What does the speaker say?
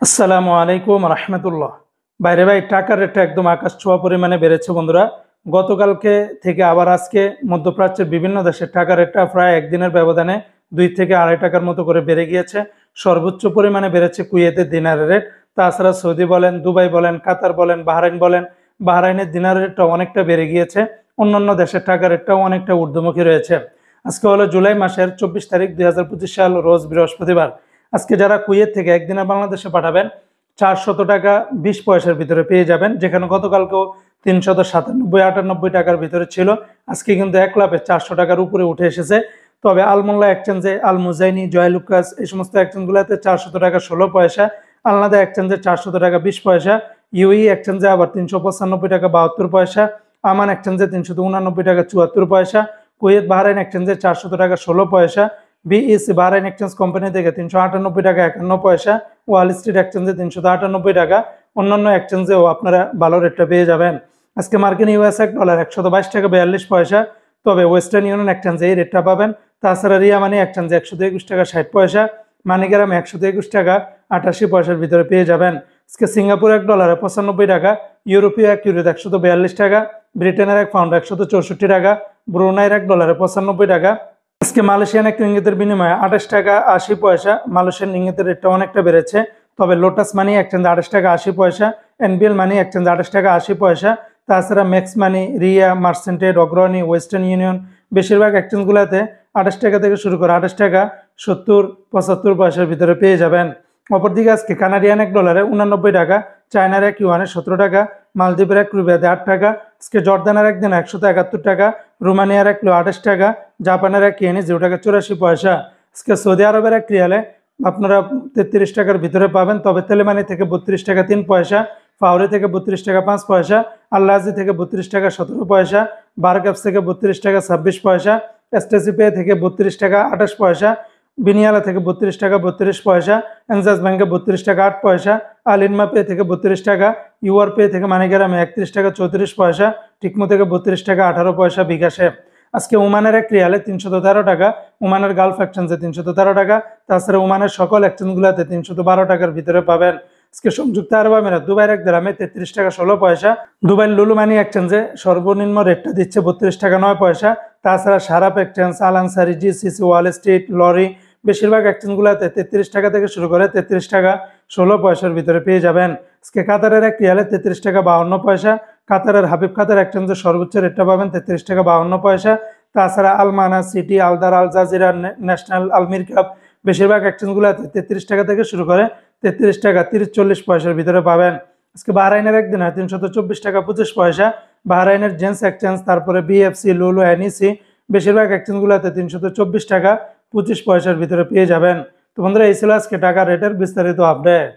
আসসালামু আলাইকুম রহমতুল্লাহ। বাইরে ভাই টাকার রেটটা একদম আকাশ ছোঁয়া পরিমাণে বেড়েছে বন্ধুরা। গতকালকে থেকে আবার আজকে মধ্যপ্রাচ্যের বিভিন্ন দেশের টাকার রেটটা প্রায় একদিনের ব্যবধানে 2 থেকে 2.5 টাকার মতো করে বেড়ে গিয়েছে। সর্বোচ্চ পরিমাণে বেড়েছে কুয়েতের দিনারের রেট। তাছাড়া সৌদি বলেন, দুবাই বলেন, কাতার বলেন, বাহরাইন বলেন, বাহরাইনের দিনারের রেটটা অনেকটা বেড়ে গিয়েছে। অন্যান্য দেশের টাকার রেটটাও অনেকটা ঊর্ধ্বমুখী রয়েছে। আজকে হলো জুলাই মাসের 24 তারিখ 2025 সাল, রোজ বৃহস্পতিবার। আজকে যারা কুয়েত থেকে একদিনে বাংলাদেশে পাঠাবেন 400 টাকা 20 পয়সার ভিতরে পেয়ে যাবেন, যেখানে গতকালকেও 397-98 টাকার ভিতরে ছিল। আজকে কিন্তু এক লাফে 400 টাকার উপরে উঠে এসেছে। তবে আলমোল্লা এক্সচেঞ্জে, আল মুজাইনি, জয়লুকাস এই সমস্ত এক্সচেঞ্জগুলোতে 400 টাকা 16 পয়সা, আলনাদা এক্সচেঞ্জে 400 টাকা 20 পয়সা, ইউই এক্সচেঞ্জে আবার 395 টাকা 72 পয়সা, আমান এক্সচেঞ্জে 389 টাকা 74 পয়সা, কুয়েত বাহরাইন এক্সচেঞ্জে 400 টাকা 16 পয়সা, বিইসি বাহরাইন এক্সচেঞ্জ কোম্পানি থেকে 398 টাকা 51 পয়সা, ওয়াল স্ট্রিট এক্সচেঞ্জে 398 টাকা। অন্যান্য এক্সচেঞ্জেও আপনারা ভালো রেটটা পেয়ে যাবেন। আজকে মার্কিন ইউএস ডলার 122 টাকা 42 পয়সা। তবে ওয়েস্টার্ন ইউনিয়ন এক্সচেঞ্জে এই রেটটা পাবেন। তাছাড়া রিয়া মানি এক্সচেঞ্জে 121 টাকা 60 পয়সা, মানিগ্রামে 121 টাকা 88 পয়সার ভিতরে পেয়ে যাবেন। আজকে সিঙ্গাপুর $1 95 টাকা, ইউরোপীয় $1 142 টাকা, ব্রিটেনের £1 164 টাকা, ব্রুনাইয়ের $1 95 টাকা। আজকে মালয়েশিয়ান এক রিঙ্গিতের বিনিময়ে 28 টাকা 80 পয়সা। মালয়েশিয়ান রিঙ্গিতের রেটটা অনেকটা বেড়েছে। তবে লোটাস মানি এক্সচেঞ্জ 28 টাকা 80 পয়সা, এনবিএল মানি এক্সচেঞ্জ 28 টাকা 80 পয়সা। তাছাড়া ম্যাক্স মানি, রিয়া, মার্সেন্টেড, অগ্রণী, ওয়েস্টার্ন ইউনিয়ন বেশিরভাগ এক্সচেঞ্জগুলোতে 28 টাকা থেকে শুরু করে 28 টাকা 70-75 পয়সার ভিতরে পেয়ে যাবেন। অপরদিকে আজকে কানাডিয়ান $1 89 টাকা, চায়নার $1 17 টাকা, মালদ্বীপের ₹1 8 টাকা, আজকে জর্দানের $1 171 টাকা, রোমানিয়ার $1 28 টাকা, জাপানের $1 0 টাকা 84 পয়সা। আজকে সৌদি আরবের $1 আপনারা 33 টাকার ভিতরে পাবেন। তবে তেলেমানি থেকে 32 টাকা 3 পয়সা, ফাউরি থেকে 32 টাকা 5 পয়সা, আল্লাজি থেকে 32 টাকা 17 পয়সা, বারক্যাপস থেকে 32 টাকা 26 পয়সা, এসটিসি পে থেকে 32 টাকা 28 পয়সা, বিনিয়ালা থেকে 32 টাকা 32 পয়সা, এনজাস ব্যাংকে 32 টাকা 8 পয়সা, আলিনমা পে থেকে 32 টাকা, ইউআর পে থেকে মানিগ্রামে 31 টাকা 34 পয়সা, টিকমো থেকে 32 টাকা 18 পয়সা বিকাশে। আজকে ওমানের $1 313 টাকা, ওমানের গালফ এক্সচেঞ্জে 313 টাকা। তাছাড়া ওমানের সকল এক্সচেঞ্জগুলোতে 312 টাকার ভিতরে পাবেন। আজকে সংযুক্ত আরব আমিরাত দুবাইয়ের $1 33 টাকা 16 পয়সা, দুবাইয়ের লুলু মানি এক্সচেঞ্জে সর্বনিম্ন রেটটা দিচ্ছে 32 টাকা 9 পয়সা। তাছাড়া Sharaf exchange, Al Ansari, GCC, Wall Street, Lari বেশিরভাগ এক্সচেঞ্জগুলোতে 33 টাকা থেকে শুরু করে 33 টাকা 16 পয়সার ভিতরে পেয়ে যাবেন। আজকে কাতারের $1 33 টাকা 52 পয়সা, কাতারের হাবিব কাতার এক্সচেঞ্জের সর্বোচ্চ রেটটা পাবেন 33 টাকা 52 পয়সা। তাছাড়া Al Mana, City, Al Dar, Al Jazeera, National, Al Mirqab বেশিরভাগ এক্সচেঞ্জগুলোতে 33 টাকা থেকে শুরু করে 33 টাকা 30-40 পয়সার ভিতরে পাবেন। আজকে বাহরাইনের $1 324 টাকা 25 পয়সা, বাহরাইনের জেন্স এক্সচেঞ্জ, তারপরে বিএফসি, লুলু, এনইসি বেশিরভাগ এক্সচেঞ্জগুলোতে 324 টাকা 25 পয়সার ভিতরে পেয়ে যাবেন। তো বন্ধুরা, এই ছিল আজকে টাকা রেটের বিস্তারিত আপডেট।